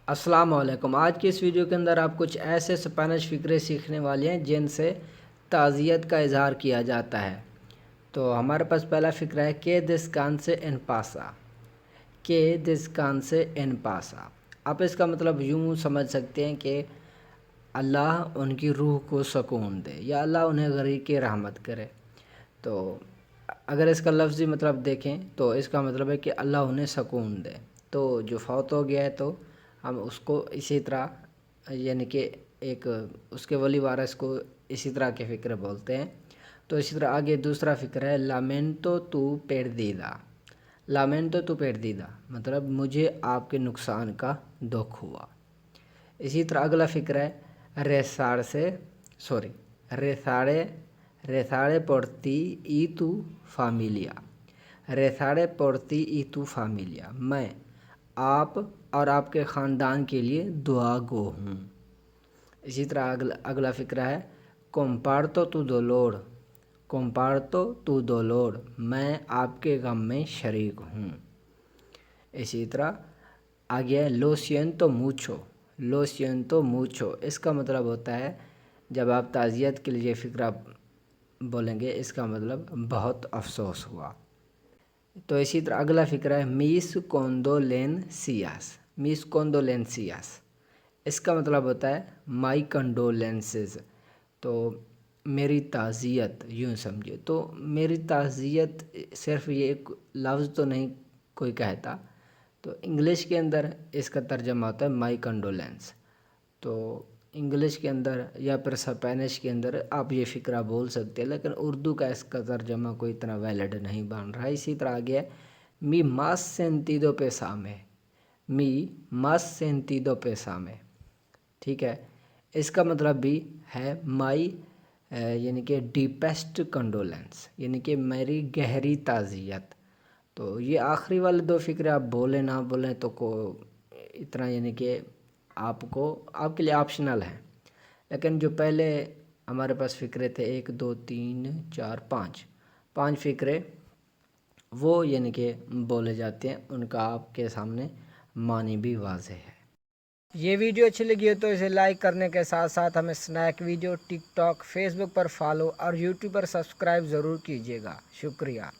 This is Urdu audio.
السلام علیکم۔ آج کی اس ویڈیو کے اندر آپ کچھ ایسے اسپینش فقرے سیکھنے والے ہیں جن سے تعزیت کا اظہار کیا جاتا ہے۔ تو ہمارے پاس پہلا فقرہ ہے کہ descanse en pasa، کہ descanse en pasa۔ آپ اس کا مطلب یوں سمجھ سکتے ہیں کہ اللہ ان کی روح کو سکون دے یا اللہ انہیں غریق رحمت کرے۔ تو اگر اس کا لفظی مطلب دیکھیں تو اس کا مطلب ہے کہ اللہ انہیں سکون دے۔ تو جو فوت ہو گیا ہے تو ہم اس کو اسی طرح یعنی کہ ایک اس کے ولی وارث کو اسی طرح کے فقرے بولتے ہیں۔ تو اسی طرح آگے دوسرا فقرہ ہے لامینٹو تو پردیدا۔ لامینٹو تو پردیدا مطلب مجھے آپ کے نقصان کا دکھ ہوا۔ اسی طرح اگلا فقرہ ہے ریساڑے پورتی ای تو فامیلیا۔ ریساڑے پورتی ای تو فامیلیا، میں آپ اور آپ کے خاندان کے لیے دعا گو ہوں۔ اسی طرح اگلا فقرہ ہے کمپارتو تو دولور۔ کمپارتو تو دولور، میں آپ کے غم میں شریک ہوں۔ اسی طرح آگے ہے لو سینتو موچو۔ لو سینتو موچو، اس کا مطلب ہوتا ہے جب آپ تعزیت کے لیے فقرہ بولیں گے اس کا مطلب بہت افسوس ہوا۔ تو اسی طرح اگلا فقرہ ہے میس کونڈولینسیاس۔ میس کونڈولینسیاس، اس کا مطلب ہوتا ہے مائی کنڈولینسز۔ تو میری تعزیت یوں سمجھے۔ تو میری تعزیت صرف یہ ایک لفظ تو نہیں کوئی کہتا، تو انگلش کے اندر اس کا ترجمہ ہوتا ہے مائی کنڈولینس۔ تو انگلش کے اندر یا پھر اسپینش کے اندر آپ یہ فقرہ بول سکتے ہیں، لیکن اردو کا اس کا ترجمہ کوئی اتنا ویلڈ نہیں بن رہا ہے۔ اسی طرح آگے ہے می ماس سینتیدو پیسامے۔ می ماس سینتیدو پیسامے، ٹھیک ہے، اس کا مطلب بھی ہے مائی یعنی کہ ڈیپیسٹ کنڈولنس، یعنی کہ میری گہری تعزیت۔ تو یہ آخری والے دو فقرے آپ بولیں نہ بولیں تو اتنا یعنی کہ آپ کے لیے آپشنل ہیں، لیکن جو پہلے ہمارے پاس فقرے تھے 1 2 3 4 5 فقرے وہ یعنی کہ بولے جاتے ہیں، ان کا آپ کے سامنے معنی بھی واضح ہے۔ یہ ویڈیو اچھی لگی ہو تو اسے لائک کرنے کے ساتھ ساتھ ہمیں سنیک ویڈیو ٹک ٹاک فیس بک پر فالو اور یوٹیوب پر سبسکرائب ضرور کیجیے گا۔ شکریہ۔